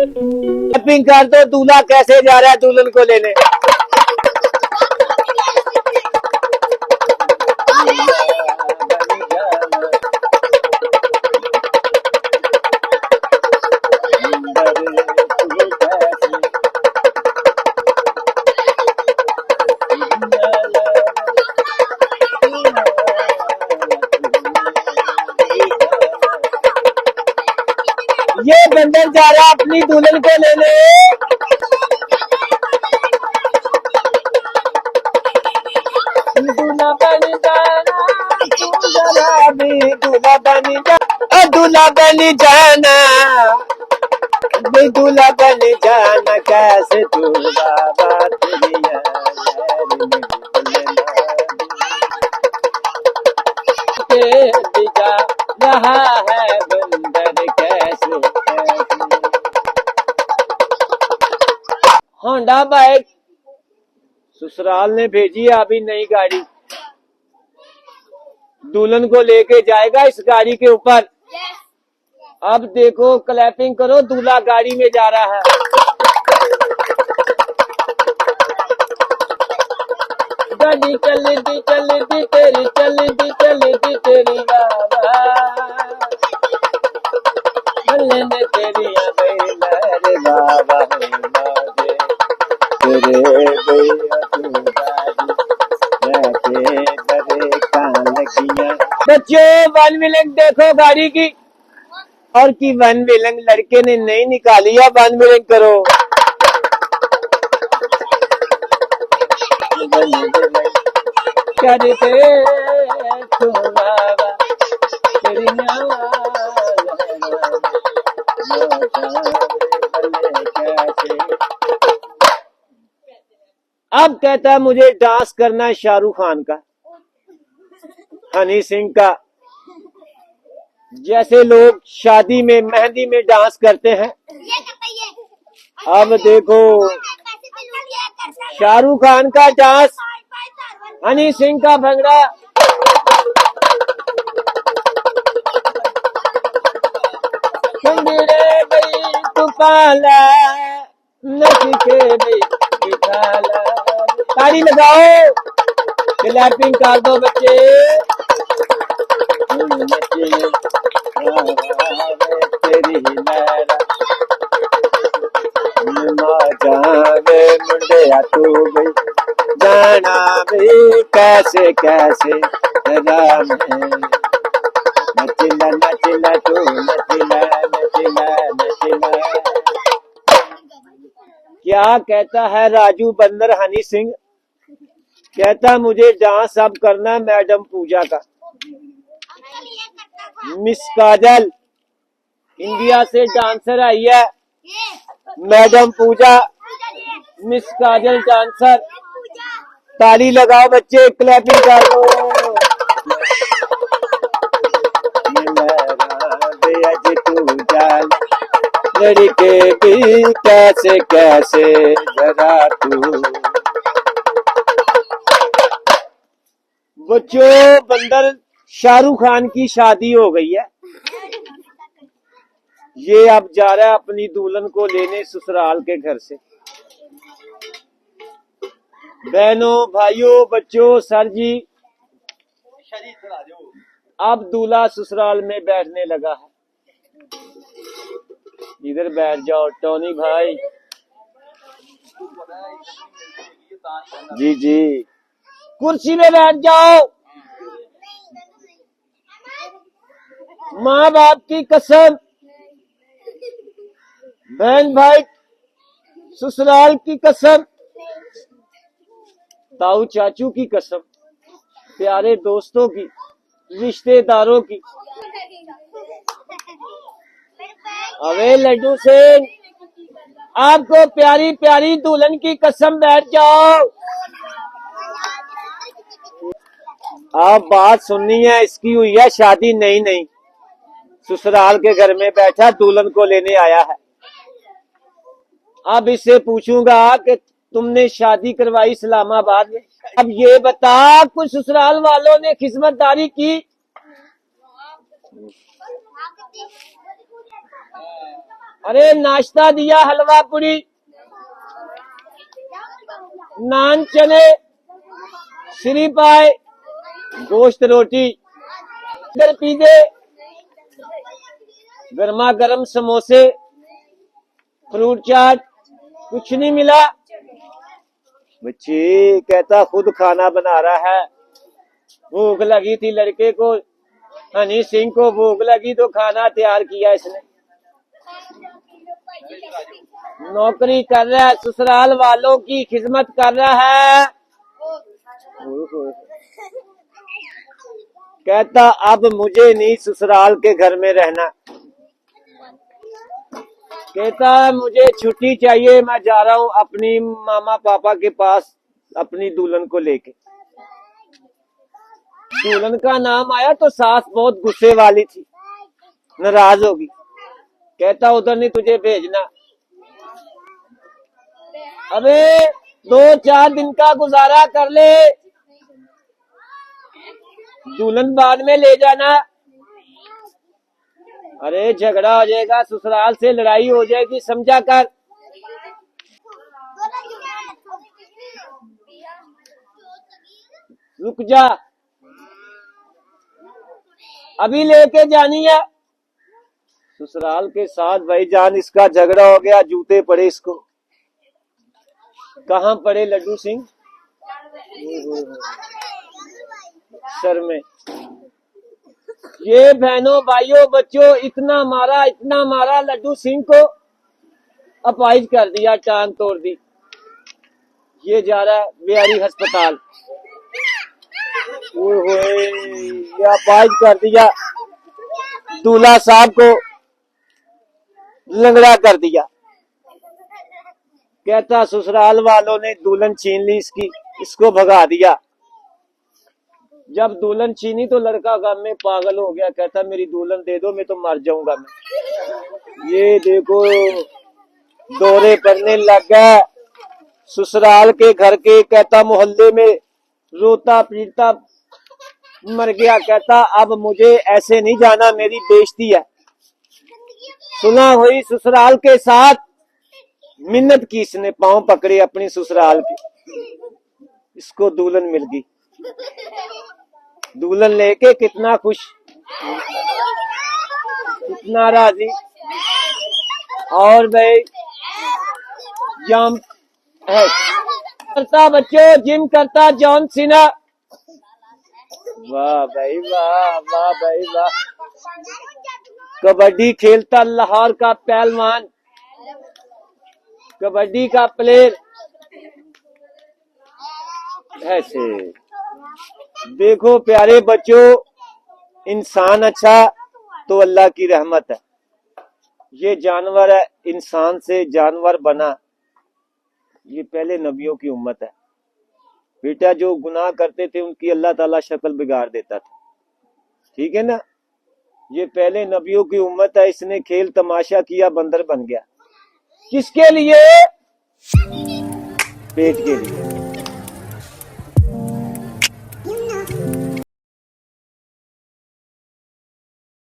Shopping कर दो, दूल्हा कैसे जा रहा है दुल्हन को लेने। ये बंदर जा रहा है अपनी दुल्हन को लेने। दूल्हा बन जाना, दूल्हा भी दूल्हा बन जा, दूल्हा बन जाना, दूल्हा बन जाना, कैसे तू बाबा तेरी जा रहा है बंदर कैसे। होंडा बाइक ससुराल ने भेजी है अभी नई गाड़ी, दुल्हन को लेके जाएगा इस गाड़ी के ऊपर। अब देखो क्लैपिंग करो, दूल्हा गाड़ी में जा रहा है। गाड़ी चलती चलती तेरी, चलती चलती तेरी बाबा, बल्ले ने तेरी रे बाबा तेरे बच्चों वन विलंग देखो गाड़ी की, और की वन विलंग लड़के ने नहीं निकाली है। वन विलंग करो। अब कहता है मुझे डांस करना है शाहरुख खान का, हनी सिंह का, जैसे लोग शादी में मेहंदी में डांस करते हैं। अब देखो शाहरुख खान का डांस, हनी सिंह का भंगड़ा। कंगरे बई तू पाला, नच के बई बिठाला। ताली लगाओ, क्लैपिंग कर दो बच्चे। तेरी जावे मुंडिया तू भी जाना भी कैसे कैसे राम नचिला नचिला तू नचिला नचिला नचिला। क्या कहता है राजू बंदर हनी सिंह, कहता मुझे डांस अब करना है मैडम पूजा का। मिस काजल इंडिया से डांसर आई है, मैडम पूजा मिस काजल डांसर। ताली लगाओ बच्चे, क्लैपिंग कर दो। लड़के भी कैसे कैसे जरा तू। बच्चों बंदर शाहरुख खान की शादी हो गई है, ये अब जा रहा है अपनी दुल्हन को लेने ससुराल के घर से। बहनों भाइयों बच्चों सर जी, अब दूल्हा ससुराल में बैठने लगा है। इधर बैठ जाओ टोनी भाई। जी जी कुर्सी में बैठ जाओ। माँ बाप की कसम, बहन भाई ससुराल की कसम, ताऊ चाचू की कसम, प्यारे दोस्तों की, रिश्तेदारों की। अबे लड्डू सिंह, आपको प्यारी प्यारी दुल्हन की कसम, बैठ जाओ। आप बात सुननी है, इसकी हुई है शादी नई नई, ससुराल के घर में बैठा दुल्हन को लेने आया है। अब इससे पूछूंगा कि तुमने शादी करवाई इस्लामाबाद में, अब ये बता कुछ ससुराल वालों ने खिदमतदारी की? अरे नाश्ता दिया, हलवा पूरी, नान चने, श्री पाए, गोश्त रोटी, इधर पिज़्ज़े, गर्मा गर्म समोसे, फ्रूट चाट, कुछ नहीं मिला। बच्ची कहता खुद खाना बना रहा है। भूख लगी थी लड़के को, हनी सिंह को भूख लगी तो खाना तैयार किया इसने। नौकरी कर रहा है, ससुराल वालों की खिदमत कर रहा है। कहता अब मुझे नहीं ससुराल के घर में रहना। कहता मुझे छुट्टी चाहिए, मैं जा रहा हूँ अपनी मामा पापा के पास अपनी दुल्हन को लेके। दुल्हन का नाम आया तो सास बहुत गुस्से वाली थी, नाराज होगी। कहता उधर नहीं तुझे भेजना। अबे 2-4 दिन का गुजारा कर ले, दुल्हन बाद में ले जाना। अरे झगड़ा हो जाएगा, ससुराल से लड़ाई हो जाएगी, समझा कर। रुक जा, अभी लेके जानी है। ससुराल के साथ भाईजान इसका झगड़ा हो गया, जूते पड़े इसको। कहाँ पड़े लड्डू सिंह? सर में। ये बहनों भाइयों बच्चों इतना मारा लड्डू सिंह को, अपाहिज कर दिया, टांग तोड़ दी। ये जा रहा है बिहारी अस्पताल। ये अपाहिज कर दिया, दूल्हा साहब को लंगड़ा कर दिया। कहता ससुराल वालों ने दुल्हन छीन ली इसकी, इसको भगा दिया। जब दुल्हन छीनी तो लड़का गम में पागल हो गया। कहता मेरी दुल्हन दे दो, मैं तो मर जाऊंगा मैं। ये देखो दौरे पड़ने लग गया ससुराल के घर के। कहता मोहल्ले में रोता पीटता मर गया। कहता अब मुझे ऐसे नहीं जाना, मेरी बेइज्जती है। सुना हुई ससुराल के साथ मिन्नत की इसने, पांव पकड़े अपनी ससुराल की। इसको दुल्हन मिल गई। दुल्हन लेके कितना खुश, कितना राजी। और भाई जंप है करता बच्चों, जिम करता जॉन सीना। वाह भाई वाह, वाह भाई वाह। कबड्डी खेलता लाहौर का पहलवान, कबड्डी का प्लेयर। ऐसे देखो प्यारे बच्चों, इंसान अच्छा तो अल्लाह की रहमत है। ये जानवर है, इंसान से जानवर बना, ये पहले नबियों की उम्मत है। बेटा जो गुनाह करते थे उनकी अल्लाह ताला शक्ल बिगाड़ देता था, ठीक है ना। ये पहले नबियों की उम्मत है। इसने खेल तमाशा किया, बंदर बन गया। किसके लिए? पेट के लिए।